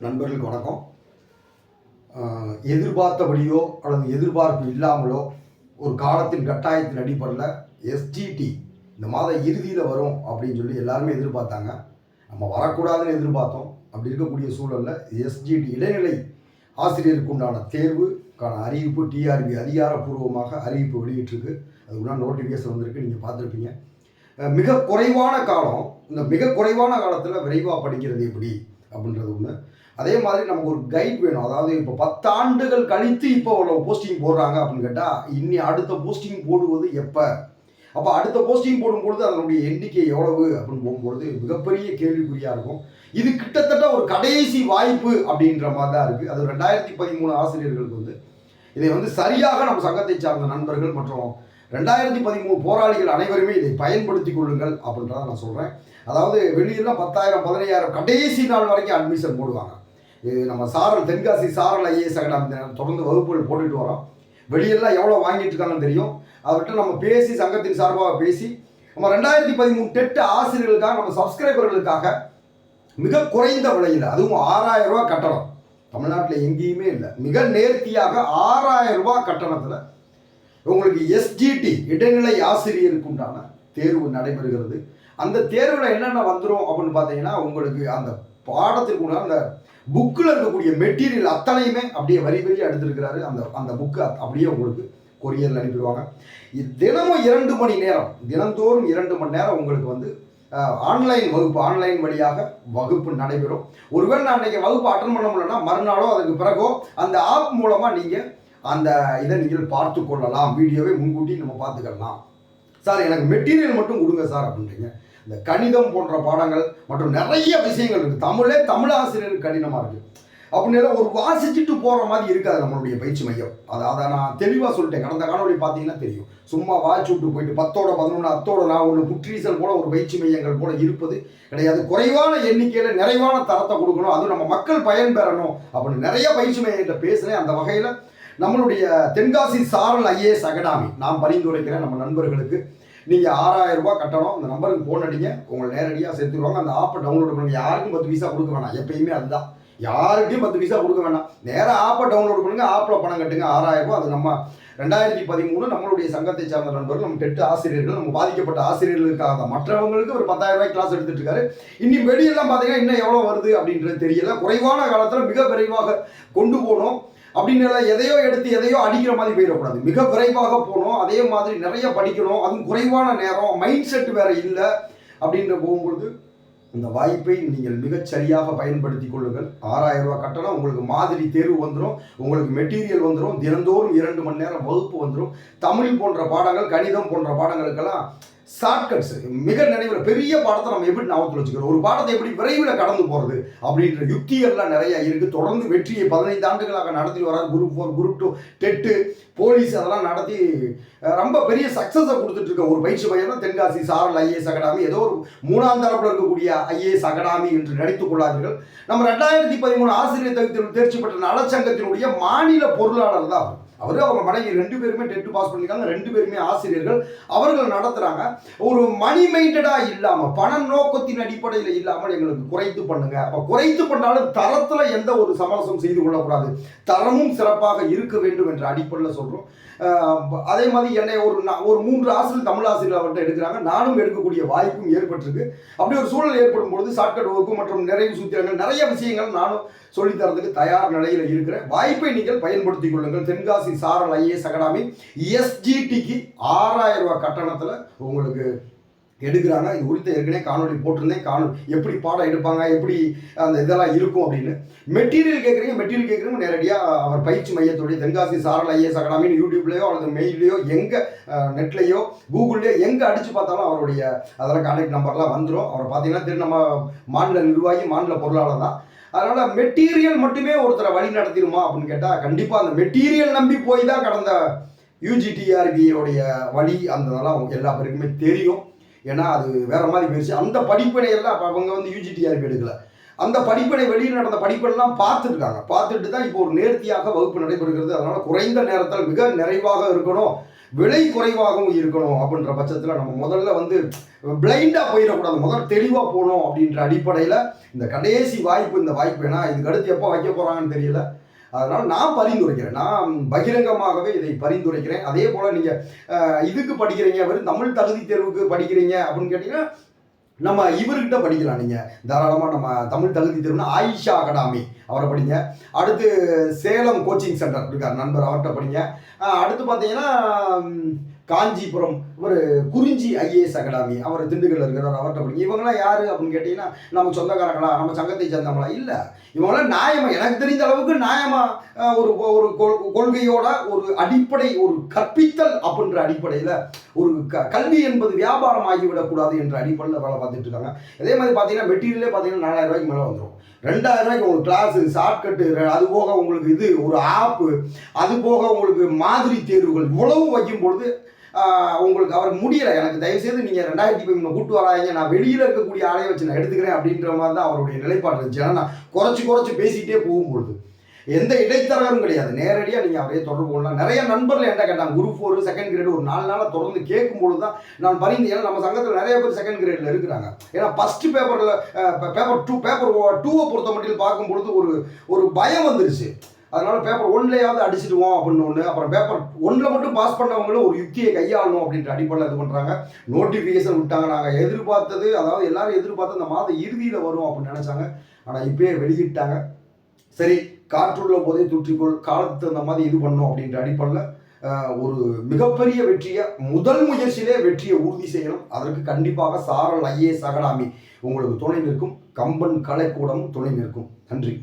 நண்பர்களுக்கு வணக்கம். எதிர்பார்த்தபடியோ அல்லது எதிர்பார்ப்பு இல்லாமலோ ஒரு காலத்தின் கட்டாயத்தின் அடிப்படையில் எஸ்ஜிடி இந்த மாத இறுதியில் வரும் அப்படின்னு சொல்லி எல்லாருமே எதிர்பார்த்தாங்க. நம்ம வரக்கூடாதுன்னு எதிர்பார்த்தோம். அப்படி இருக்கக்கூடிய சூழலில் எஸ்ஜிடி இடைநிலை ஆசிரியருக்கு உண்டான தேர்வுக்கான அறிவிப்பு டிஆர்பி அதிகாரப்பூர்வமாக அறிவிப்பு வெளியிட்டிருக்கு. அதுக்குள்ள நோட்டிஃபிகேஷன் வந்திருக்கு, நீங்கள் பார்த்துருப்பீங்க. மிக குறைவான காலம், இந்த மிக குறைவான காலத்தில் விரைவாக படிக்கிறது எப்படி அப்படின்றது ஒன்று. அதே மாதிரி நமக்கு ஒரு கைட் வேணும். அதாவது இப்போ 10 ஆண்டுகள் கழித்து இப்போ அவ்வளோ போஸ்டிங் போடுறாங்க அப்படின்னு கேட்டால் இன்னி அடுத்த போஸ்டிங் போடுவது எப்போ, அப்போ அடுத்த போஸ்டிங் போடும்பொழுது அதனுடைய எண்ணிக்கை எவ்வளவு அப்படின்னு போகும்பொழுது மிகப்பெரிய கேள்விக்குறியாக இருக்கும். இது கிட்டத்தட்ட ஒரு கடைசி வாய்ப்பு அப்படின்ற மாதிரி தான் இருக்குது. அது 2013 ஆசிரியர்களுக்கு இதை சரியாக நம்ம சங்கத்தை சார்ந்த நண்பர்கள் மற்றும் 2013 போராளிகள் அனைவருமே இதை பயன்படுத்தி கொள்ளுங்கள் அப்படின்றத நான் சொல்கிறேன். அதாவது வெளியெல்லாம் 10,000 15,000 கடைசி நாள் வரைக்கும் அட்மிஷன் போடுவாங்க. நம்ம சாரல் தென்காசி சாரல் ஐஏஎஸ் அகாடமி தொடர்ந்து வகுப்புகள் போட்டுட்டு வரோம். வெளியெல்லாம் எவ்வளோ வாங்கிட்டு இருக்காங்கன்னு தெரியும். அவர்கிட்ட நம்ம பேசி சங்கத்தின் சார்பாக பேசி நம்ம 2013 டெட் ஆசிரியர்களுக்காக நம்ம சப்ஸ்கிரைபர்களுக்காக மிக குறைந்த விலையில், அதுவும் 6,000 ரூபா கட்டணம், தமிழ்நாட்டில் எங்கேயுமே இல்லை, மிக நேர்த்தியாக 6,000 ரூபா கட்டணத்தில் உங்களுக்கு எஸ்ஜிடி இடைநிலை ஆசிரியருக்கு உண்டான தேர்வு நடைபெறுகிறது. அந்த தேர்வில் என்னென்ன வந்துடும் அப்படின்னு பார்த்தீங்கன்னா, உங்களுக்கு அந்த பாடத்திற்கு உண்டான அந்த புக்கில் இருக்கக்கூடிய மெட்டீரியல் அத்தனையுமே அப்படியே வரி வரியாக எடுத்துருக்கிறாரு. அந்த புக்கு அப்படியே உங்களுக்கு கொரியரில் அனுப்பிடுவாங்க. தினமும் 2 மணி நேரம், தினந்தோறும் 2 மணி நேரம் உங்களுக்கு ஆன்லைன் வகுப்பு, ஆன்லைன் வழியாக வகுப்பு நடைபெறும். ஒருவேளை நான் அன்றைக்கி வகுப்பு அட்டன் பண்ண முடியலன்னா மறுநாளோ அதுக்கு பிறகோ அந்த ஆப் மூலமாக நீங்கள் அந்த இதை நீங்கள் பார்த்து கொள்ளலாம். வீடியோவை முன்கூட்டி நம்ம பார்த்துக்கலாம். சார் எனக்கு மெட்டீரியல் மட்டும் கொடுங்க சார் அப்படின்றீங்க. இந்த கணிதம் போன்ற பாடங்கள் மற்றும் நிறைய விஷயங்கள் இருக்குது. தமிழ் ஆசிரியருக்கு கடினமாக இருக்குது அப்படின்னு ஒரு வாசிச்சுட்டு போகிற மாதிரி இருக்காது நம்மளுடைய பயிற்சி மையம். அதை நான் தெளிவாக சொல்லிட்டேன். கடந்த காணொலி பார்த்தீங்கன்னா தெரியும். சும்மா வாசிச்சு விட்டு போயிட்டு 10ஓட 11 அத்தோட நான் ஒன்று புற்றீசல் போல ஒரு பயிற்சி மையங்கள் போல இருப்பது கிடையாது. குறைவான எண்ணிக்கையில் நிறைவான தரத்தை கொடுக்கணும், அதுவும் நம்ம மக்கள் பயன்பெறணும் அப்படின்னு நிறைய பயிற்சி மையத்தை பேசுகிறேன். அந்த வகையில் நம்மளுடைய தென்காசி சாரல் ஐஏஎஸ் அகாடமி நான் பரிந்துரைக்கிறேன் நம்ம நண்பர்களுக்கு. நீங்கள் 6,000 ரூபா கட்டணும். அந்த நம்பருக்கு ஃபோன் அடிங்க, உங்களை நேரடியாக சேர்த்துருவாங்க. அந்த ஆப்பை டவுன்லோட் பண்ணுங்க. யாருக்கும் 10 பைசா கொடுக்க வேணாம். எப்பயுமே அதுதான், யாருக்கையும் 10 பைசா கொடுக்க வேண்டாம். நேராக ஆப்பை டவுன்லோட் பண்ணுங்க, ஆப்பில் பணம் கட்டுங்க. 6,000 ரூபா. அது நம்ம 2013 நம்மளுடைய சங்கத்தை சார்ந்த நண்பர்கள், நம்ம டெட் ஆசிரியர்கள், நம்ம பாதிக்கப்பட்ட ஆசிரியர்களுக்காக, மற்றவங்களுக்கு ஒரு 10,000 ரூபாய் கிளாஸ் எடுத்துட்டு இருக்காரு. இன்னும் வெளியெல்லாம் பார்த்தீங்கன்னா இன்னும் எவ்வளோ வருது அப்படின்றது தெரியல. குறைவான காலத்தில் மிக விரைவாக கொண்டு போகணும் அப்படின்னு எதையோ எடுத்து எதையோ அடிக்கிற மாதிரி போயிடக்கூடாது. மிக விரைவாக போகணும். அதே மாதிரி நிறைய படிக்கணும். அதுவும் குறைவான நேரம், மைண்ட் செட் வேற இல்லை அப்படின்ற போகும்பொழுது இந்த வாய்ப்பை நீங்கள் மிகச்சரியாக பயன்படுத்தி கொள்ளுங்கள். 6,000 ரூபா கட்டணம். உங்களுக்கு மாதிரி தேர்வு வந்துடும், உங்களுக்கு மெட்டீரியல் வந்துடும், தினந்தோறும் 2 மணி நேரம் வகுப்பு வந்துடும். தமிழ் போன்ற பாடங்கள், கணிதம் போன்ற பாடங்களுக்கெல்லாம் ஷார்ட்கட்ஸ், மிக நினைவில் பெரிய பாடத்தை நம்ம எப்படி ஞாபகத்தில் வச்சுக்கிறோம், ஒரு பாடத்தை எப்படி விரைவில் கடந்து போகிறது அப்படின்ற யுக்திகள்லாம் நிறையா இருக்குது. தொடர்ந்து வெற்றியை 15 ஆண்டுகளாக நடத்தி வராது. குரூப் 4, குரூப் 2, டெட்டு, போலீஸ் அதெல்லாம் நடத்தி ரொம்ப பெரிய சக்ஸஸை கொடுத்துட்டு இருக்க ஒரு பயிற்சி மையம் தான் தென்காசி சாரல் ஐஏஎஸ் அகாடமி. ஏதோ ஒரு 3ஆம் தரப்பில் இருக்கக்கூடிய ஐஏஎஸ் அகாடமி என்று நினைத்துக் கொள்ளாதீர்கள். நம்ம 2013 ஆசிரியர் தகுதியில் தேர்ச்சி பெற்ற நலச்சங்கத்தினுடைய மாநில பொருளாளர் தான் அவர். அவங்க மனைவி 2 பேருமே டெட் பாஸ் பண்ணியிருக்காங்க. 2 பேருமே ஆசிரியர்கள். அவர்கள் நடத்துகிறாங்க. ஒரு மணி மைண்டடாக இல்லாமல், பண நோக்கத்தின் அடிப்படையில் இல்லாமல் எங்களுக்கு குறைத்து பண்ணுங்க. அப்போ குறைத்து பண்ணாலும் தரத்தில் எந்த ஒரு சமரசம் செய்து கொள்ளக்கூடாது, தரமும் சிறப்பாக இருக்க வேண்டும் என்ற அடிப்படையில் சொல்கிறோம். அதே மாதிரி என்னை ஒரு 3 ஆசிரியர் தமிழ் ஆசிரியர் அவர்கிட்ட எடுக்கிறாங்க. நானும் எடுக்கக்கூடிய வாய்ப்பும் ஏற்பட்டிருக்கு. அப்படி ஒரு சூழல் ஏற்படும் பொழுது ஷார்ட்கட் வகுப்பு மற்றும் நிறைவு சூத்திரங்கள் நிறைய விஷயங்கள் நானும் சொல்லித்தரதுக்கு தயார் நிலையில் இருக்கிறேன். வாய்ப்பை நீங்கள் பயன்படுத்திக் கொள்ளுங்கள். தென்காசி சாரல் ஐஏஎஸ் அகாடமி எஸ்ஜிடிக்கு 6,000 ரூபா கட்டணத்தில் உங்களுக்கு எடுக்கிறாங்க. இது குறித்த ஏற்கனவே காணொலி போட்டிருந்தேன். எப்படி பாடம் எடுப்பாங்க, எப்படி அந்த இதெல்லாம் இருக்கும் அப்படின்னு. மெட்டீரியல் கேட்குறீங்க நேரடியாக அவர் பயிற்சி மையத்துடைய தென்காசி சாரல் ஐஏஎஸ் அகாடமின்னு யூடியூப்லேயோ அல்லது மெயிலையோ எங்கே நெட்லேயோ கூகுள்லேயோ எங்கே அடித்து பார்த்தாலும் அவருடைய அதெல்லாம் கான்டாக்ட் நம்பர்லாம் வந்துடும். அவரை பார்த்தீங்கன்னா நம்ம மாநில நிர்வாகி, மாநில பொருளாளர் தான். அதனால் மெட்டீரியல் மட்டுமே ஒருத்தரை வழி நடத்திடுமா அப்படின்னு கேட்டால் கண்டிப்பாக அந்த மெட்டீரியல் நம்பி போய் தான் கடந்த யூஜிடிஆர்பியோடைய வழி அந்த இதெல்லாம் எல்லா பேருக்குமே தெரியும். ஏன்னா அது வேற மாதிரி போயிடுச்சு. அந்த படிப்பினையெல்லாம் அவங்க யூஜிடிஆர்பி எடுக்கல. அந்த படிப்பினை வெளியில் நடந்த படிப்பெல்லாம் பார்த்துட்டு தான் இப்போ ஒரு நேர்த்தியாக வகுப்பு நடைபெறுகிறது. அதனால் குறைந்த நேரத்தில் மிக நிறைவாக இருக்கணும், விலை குறைவாகவும் இருக்கணும் அப்படின்ற பட்சத்தில் நம்ம முதல்ல வந்து பிளைண்டாக போயிடக்கூடாது, முதல்ல தெளிவாக போகணும் அப்படின்ற அடிப்படையில் இந்த கடைசி வாய்ப்பு, இந்த வாய்ப்பு ஏன்னா இதுக்கு அடுத்து எப்போ வைக்க போகிறாங்கன்னு தெரியல. அதனால் நான் பரிந்துரைக்கிறேன், நான் பகிரங்கமாகவே இதை பரிந்துரைக்கிறேன். அதே போல் நீங்கள் இதுக்கு படிக்கிறீங்க, வெறும் தமிழ் தகுதி தேர்வுக்கு படிக்கிறீங்க அப்படின்னு கேட்டிங்கன்னா நம்ம இவர்கிட்ட படிக்கலாம். நீங்கள் தாராளமாக நம்ம தமிழ் தகுதி தேர்வுனா ஆயிஷா அகாடமி அவரை படிங்க. அடுத்து சேலம் கோச்சிங் சென்டர் இருக்கார் நண்பர், அவர்கிட்ட படிங்க. அடுத்து பார்த்தீங்கன்னா காஞ்சிபுரம் ஒரு குறிஞ்சி ஐஏஎஸ் அகாடமி, அவர் திண்டுக்கல்ல இருக்கிறார், அவர்கிட்ட படிங்க. இவங்களாம் யார் அப்படின்னு கேட்டிங்கன்னா நம்ம சொந்தக்காரங்களா, நம்ம சங்கத்தை சேர்ந்தவங்களா? இல்லை, இவங்களாம் நியாயமாக, எனக்கு தெரிந்த அளவுக்கு நியாயமாக ஒரு ஒரு கொள்கையோட ஒரு அடிப்படை, ஒரு கற்பித்தல் அப்படின்ற அடிப்படையில் ஒரு கல்வி என்பது வியாபாரம் ஆகிவிடக்கூடாது என்ற அடிப்படையில் வேலை பார்த்துட்டு இருக்காங்க. அதே மாதிரி பார்த்தீங்கன்னா மெட்டீரியலே பார்த்தீங்கன்னா 4000 ரூபாய்க்கு மேலே வந்துடும். 2000 ரூபாய்க்கு உங்களுக்கு கிளாஸு, ஷார்ட்கட்டு, அது போக உங்களுக்கு இது ஒரு ஆப்பு, அது போக உங்களுக்கு மாதிரி தேர்வுகள் இவ்வளவு வைக்கும் பொழுது உங்களுக்கு அவர் முடியலை. எனக்கு தயவுசெய்து நீங்கள் 2005 கூட்டு வராங்க, நான் வெளியில் இருக்கக்கூடிய ஆளையை வச்சு நான் எடுத்துக்கிறேன் அப்படின்ற மாதிரி தான் அவருடைய நிலைப்பாடு இருந்துச்சு. ஏன்னா நான் குறைச்சி பேசிகிட்டே போகும்பொழுது எந்த இடைத்தரகரும் கிடையாது, நேரடியாக நீங்கள் அவரே தொடர்பு கொள்ளலாம். நிறைய நண்பர்கள் என்கிட்ட கேட்டாங்க, குரூப் 4 செகண்ட் கிரேடு ஒரு 4 நாளாக தொடர்ந்து கேட்கும்பொழுது தான் நான் ஏன்னா நம்ம சங்கத்தில் நிறைய பேர் செகண்ட் கிரேடில் இருக்கிறாங்க. ஏன்னா ஃபஸ்ட்டு பேப்பரில் பேப்பர் 2 பொறுத்த மட்டும் பார்க்கும்பொழுது ஒரு பயம் வந்துருச்சு. அதனால் பேப்பர் 1லேயாவது அடிச்சிடுவோம் அப்படின்னு ஒன்று, அப்புறம் பேப்பர் 1ல் மட்டும் பாஸ் பண்ணவங்களும் ஒரு யுக்தியை கையாளணும் அப்படின்ற அடிப்படையில் இது பண்ணுறாங்க. நோட்டிஃபிகேஷன் விட்டாங்க, நாங்கள் எதிர்பார்த்தது, அதாவது எல்லாரும் எதிர்பார்த்து இந்த மாதம் இறுதியில் வரும் அப்படின்னு நினச்சாங்க. ஆனால் இப்போயே வெளியிட்டாங்க. சரி, காற்றுள்ள போதே தூற்றிக்கொள், காலத்துக்கு தகுந்த மாதிரி இது பண்ணணும் அப்படின்ற அடிப்படையில் ஒரு மிகப்பெரிய வெற்றியை, முதல் முயற்சியிலே வெற்றியை உறுதி செய்யணும். அதற்கு கண்டிப்பாக சாரல் ஐஏஎஸ் அகாடமி உங்களுக்கு துணை நிற்கும், கம்பன் கலைக்கூடமும் துணை நிற்கும். நன்றி.